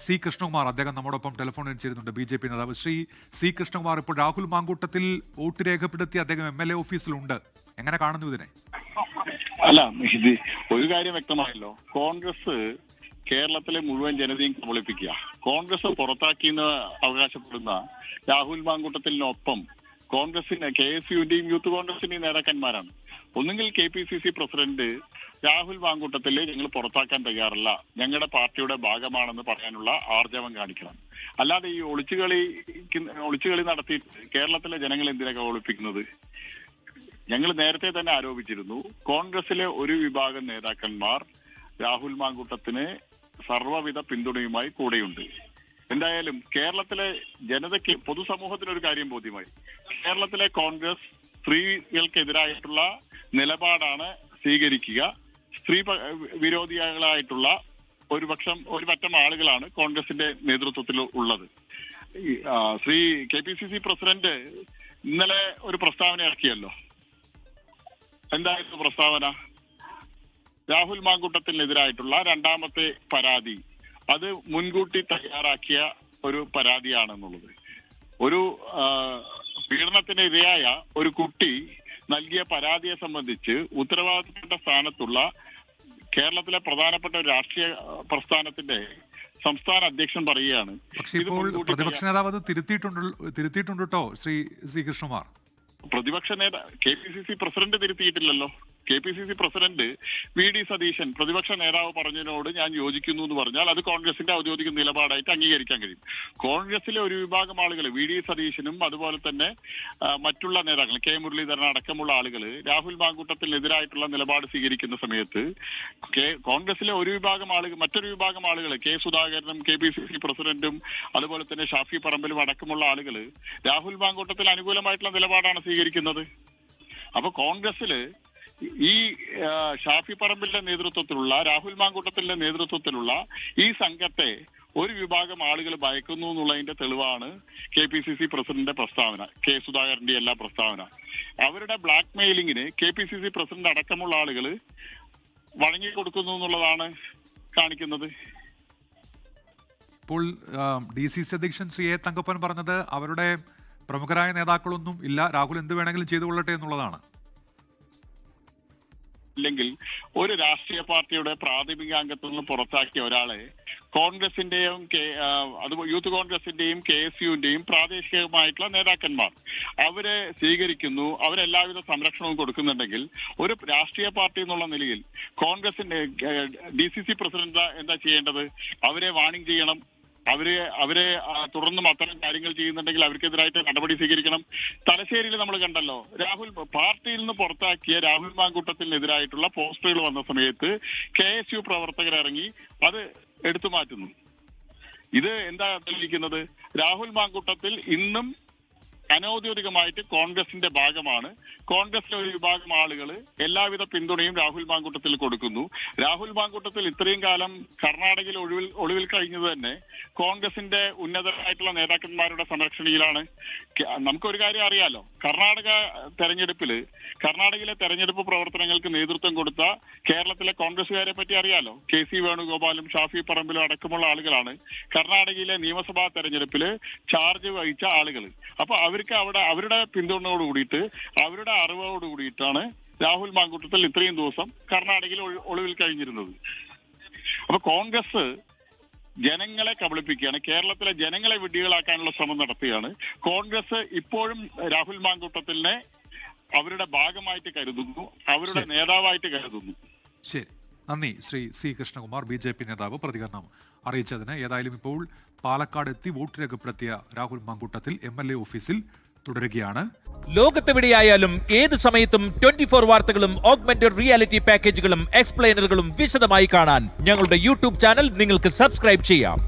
C Krishnakumar, അദ്ദേഹം നമ്മോടൊപ്പം ടെലിഫോണിൽ ചേരുന്നുണ്ട്. BJP നേതാവ് ശ്രീ സി കൃഷ്ണകുമാർ, ഇപ്പോൾ രാഹുൽ മാങ്കൂട്ടത്തിൽ വോട്ട് രേഖപ്പെടുത്തി അദ്ദേഹം MLA ഓഫീസിലുണ്ട്. എങ്ങനെ കാണുന്നു ഇതിനെ? അല്ല, ഇത് ഒരു കാര്യം വ്യക്തമായല്ലോ. കോൺഗ്രസ് കേരളത്തിലെ മുഴുവൻ ജനതയും കബളിപ്പിക്കുക. കോൺഗ്രസ് പുറത്താക്കിയെന്ന് അവകാശപ്പെടുന്ന രാഹുൽ മാങ്കൂട്ടത്തിനൊപ്പം കോൺഗ്രസിന് KSUവിന്റെയും യൂത്ത് കോൺഗ്രസിന്റെയും നേതാക്കന്മാരാണ്. ഒന്നുകിൽ KPCC പ്രസിഡന്റ് രാഹുൽ മാങ്കൂട്ടത്തിലെ ഞങ്ങൾ പുറത്താക്കാൻ തയ്യാറല്ല, ഞങ്ങളുടെ പാർട്ടിയുടെ ഭാഗമാണെന്ന് പറയാനുള്ള ആർജവം കാണിക്കണം. അല്ലാതെ ഈ ഒളിച്ചുകളി നടത്തി കേരളത്തിലെ ജനങ്ങൾ എന്തിനാ കബളിപ്പിക്കുന്നത്? ഞങ്ങൾ നേരത്തെ തന്നെ ആരോപിച്ചിരുന്നു, കോൺഗ്രസിലെ ഒരു വിഭാഗം നേതാക്കന്മാർ രാഹുൽ മാങ്കൂട്ടത്തിന് സർവ്വവിധ പിന്തുണയുമായി കൂടെയുണ്ട്. എന്തായാലും കേരളത്തിലെ ജനതയ്ക്ക്, പൊതുസമൂഹത്തിനൊരു കാര്യം ബോധ്യമായി. കേരളത്തിലെ കോൺഗ്രസ് സ്ത്രീകൾക്കെതിരായിട്ടുള്ള നിലപാടാണ് സ്വീകരിക്കുക. സ്ത്രീ വിരോധികളായിട്ടുള്ള ഒരു പറ്റം ആളുകളാണ് കോൺഗ്രസിന്റെ നേതൃത്വത്തിൽ ഉള്ളത്. ശ്രീ KPCC പ്രസിഡന്റ് ഇന്നലെ ഒരു പ്രസ്താവന ഇറക്കിയല്ലോ. എന്തായിരുന്നു പ്രസ്താവന? രാഹുൽ മാങ്കൂട്ടത്തിനെതിരായിട്ടുള്ള രണ്ടാമത്തെ പരാതി അത് മുൻകൂട്ടി തയ്യാറാക്കിയ ഒരു പരാതിയാണെന്നുള്ളത്. ഒരു പീഡനത്തിനിരയായ ഒരു കുട്ടി നൽകിയ പരാതിയെ സംബന്ധിച്ച് ഉത്തരവാദിത്തപ്പെട്ട സ്ഥാനത്തുള്ള കേരളത്തിലെ പ്രധാനപ്പെട്ട ഒരു രാഷ്ട്രീയ പ്രസ്ഥാനത്തിന്റെ സംസ്ഥാന അധ്യക്ഷൻ പറയുകയാണ്. പക്ഷേ ഇപ്പോൾ പ്രതിപക്ഷ നേതാവ് അത് തിരുത്തിയിട്ടുണ്ട് കേട്ടോ ശ്രീ സി കൃഷ്ണകുമാർ. പ്രതിപക്ഷ KPCC പ്രസിഡന്റ് തിരുത്തിയിട്ടില്ലല്ലോ. KPCC പ്രസിഡന്റ് VD സതീശൻ പ്രതിപക്ഷ നേതാവ് പറഞ്ഞതിനോട് ഞാൻ യോജിക്കുന്നു എന്ന് പറഞ്ഞാൽ അത് കോൺഗ്രസിന്റെ ഔദ്യോഗിക നിലപാടായിട്ട് അംഗീകരിക്കാൻ കഴിയും. കോൺഗ്രസിലെ ഒരു വിഭാഗം ആളുകൾ, VD സതീശനും അതുപോലെ തന്നെ മറ്റുള്ള നേതാക്കൾ K മുരളീധരൻ അടക്കമുള്ള ആളുകൾ രാഹുൽ മാങ്കൂട്ടത്തിനെതിരായിട്ടുള്ള നിലപാട് സ്വീകരിക്കുന്ന സമയത്ത് കോൺഗ്രസിലെ ഒരു വിഭാഗം ആളുകൾ, മറ്റൊരു വിഭാഗം ആളുകൾ K സുധാകരനും KPCC പ്രസിഡന്റും അതുപോലെ തന്നെ ഷാഫി പറമ്പിലും അടക്കമുള്ള ആളുകൾ രാഹുൽ മാങ്കൂട്ടത്തിൽ അനുകൂലമായിട്ടുള്ള നിലപാടാണ് സ്വീകരിക്കുന്നത്. അപ്പൊ കോൺഗ്രസില് ഈ ഷാഫി പറമ്പിലിന്റെ നേതൃത്വത്തിലുള്ള, രാഹുൽ മാങ്കൂട്ടത്തിന്റെ നേതൃത്വത്തിലുള്ള ഈ സംഘത്തെ ഒരു വിഭാഗം ആളുകൾ ഭയക്കുന്നു എന്നുള്ളതിന്റെ തെളിവാണ് KPCC പ്രസിഡന്റിന്റെ പ്രസ്താവന, K സുധാകരന്റെ എല്ലാ പ്രസ്താവന. അവരുടെ ബ്ലാക്ക് മെയിലിങ്ങിന് KPCC പ്രസിഡന്റ് അടക്കമുള്ള ആളുകൾ വഴങ്ങിക്കൊടുക്കുന്നു എന്നുള്ളതാണ് കാണിക്കുന്നത്. ഇപ്പോൾ DCC അധ്യക്ഷൻ ശ്രീ A തങ്കപ്പൻ പറഞ്ഞത് അവരുടെ പ്രമുഖരായ നേതാക്കളൊന്നും ഇല്ല, രാഹുൽ എന്ത് വേണമെങ്കിലും ചെയ്തു കൊള്ളട്ടെ എന്നുള്ളതാണ്. ഇല്ലെങ്കിൽ ഒരു രാഷ്ട്രീയ പാർട്ടിയുടെ പ്രാഥമിക അംഗത്വം നിന്ന് പുറത്താക്കിയ ഒരാളെ കോൺഗ്രസിന്റെയും യൂത്ത് കോൺഗ്രസിന്റെയും KSUവിന്റെയും പ്രാദേശികമായിട്ടുള്ള നേതാക്കന്മാർ അവരെ സ്വീകരിക്കുന്നു, അവരെല്ലാവിധ സംരക്ഷണവും കൊടുക്കുന്നുണ്ടെങ്കിൽ ഒരു രാഷ്ട്രീയ പാർട്ടി എന്നുള്ള നിലയിൽ കോൺഗ്രസിന്റെ DCC പ്രസിഡന്റ് എന്താ ചെയ്യേണ്ടത്? അവരെ വാണിംഗ് ചെയ്യണം. അവരെ തുടർന്നും അത്തരം കാര്യങ്ങൾ ചെയ്യുന്നുണ്ടെങ്കിൽ അവർക്കെതിരായിട്ട് നടപടി സ്വീകരിക്കണം. തലശ്ശേരിയിൽ നമ്മൾ കണ്ടല്ലോ, പാർട്ടിയിൽ നിന്ന് പുറത്താക്കിയ രാഹുൽ മാങ്കൂട്ടത്തിനെതിരായിട്ടുള്ള പോസ്റ്ററുകൾ വന്ന സമയത്ത് KSU പ്രവർത്തകർ ഇറങ്ങി അത് എടുത്തു മാറ്റുന്നു. ഇത് എന്താ തെളിയിക്കുന്നത്? രാഹുൽ മാങ്കൂട്ടത്തിൽ ഇന്നും അനൌദ്യോഗികമായിട്ട് കോൺഗ്രസിന്റെ ഭാഗമാണ്. കോൺഗ്രസിലെ ഒരു വിഭാഗം ആളുകൾ എല്ലാവിധ പിന്തുണയും രാഹുൽ മാങ്കൂട്ടത്തിൽ കൊടുക്കുന്നു. രാഹുൽ മാങ്കൂട്ടത്തിൽ ഇത്രയും കാലം കർണാടകയിൽ ഒളിവിൽ കഴിഞ്ഞത് തന്നെ കോൺഗ്രസിന്റെ ഉന്നതരായിട്ടുള്ള നേതാക്കന്മാരുടെ സംരക്ഷണയിലാണ്. നമുക്കൊരു കാര്യം അറിയാലോ, കർണാടകയിലെ തെരഞ്ഞെടുപ്പ് പ്രവർത്തനങ്ങൾക്ക് നേതൃത്വം കൊടുത്ത കേരളത്തിലെ കോൺഗ്രസുകാരെ പറ്റി അറിയാലോ. KC വേണുഗോപാലും ഷാഫി പറമ്പിലും അടക്കമുള്ള ആളുകളാണ് കർണാടകയിലെ നിയമസഭാ തെരഞ്ഞെടുപ്പില് ചാർജ് വഹിച്ച ആളുകൾ. അപ്പൊ അവർക്ക് അവരുടെ പിന്തുണയോട് കൂടിയിട്ട്, അവരുടെ അറിവോട് കൂടിയിട്ടാണ് രാഹുൽ മാങ്കൂട്ടത്തിൽ ഇത്രയും ദിവസം കർണാടകയിൽ ഒളിവിൽ കഴിഞ്ഞിരുന്നത്. അപ്പൊ കോൺഗ്രസ് ജനങ്ങളെ കബളിപ്പിക്കുകയാണ്, കേരളത്തിലെ ജനങ്ങളെ വിഡ്ഢികളാക്കാനുള്ള ശ്രമം നടത്തുകയാണ്. കോൺഗ്രസ് ഇപ്പോഴും രാഹുൽ മാങ്കൂട്ടത്തിനെ അവരുടെ ഭാഗമായിട്ട് കരുതുന്നു, അവരുടെ നേതാവായിട്ട് കരുതുന്നു. ശരി, നന്ദി ശ്രീ സി കൃഷ്ണകുമാർ, BJP നേതാവ് പ്രതികരണം അറിയിച്ചതിന്. ഏതായാലും ഇപ്പോൾ പാലക്കാട് എത്തി വോട്ട് രേഖപ്പെടുത്തിയ രാഹുൽ മാങ്കൂട്ടത്തിൽ MLA ഓഫീസിൽ തുടരുകയാണ്. ലോകത്തെവിടെയായാലും ഏത് സമയത്തും 24 വാർത്തകളും ഓഗ്മെന്റഡ് റിയാലിറ്റി പാക്കേജുകളും എക്സ്പ്ലെയിനറുകളും വിശദമായി കാണാൻ ഞങ്ങളുടെ YouTube ചാനൽ നിങ്ങൾക്ക് സബ്സ്ക്രൈബ് ചെയ്യാം.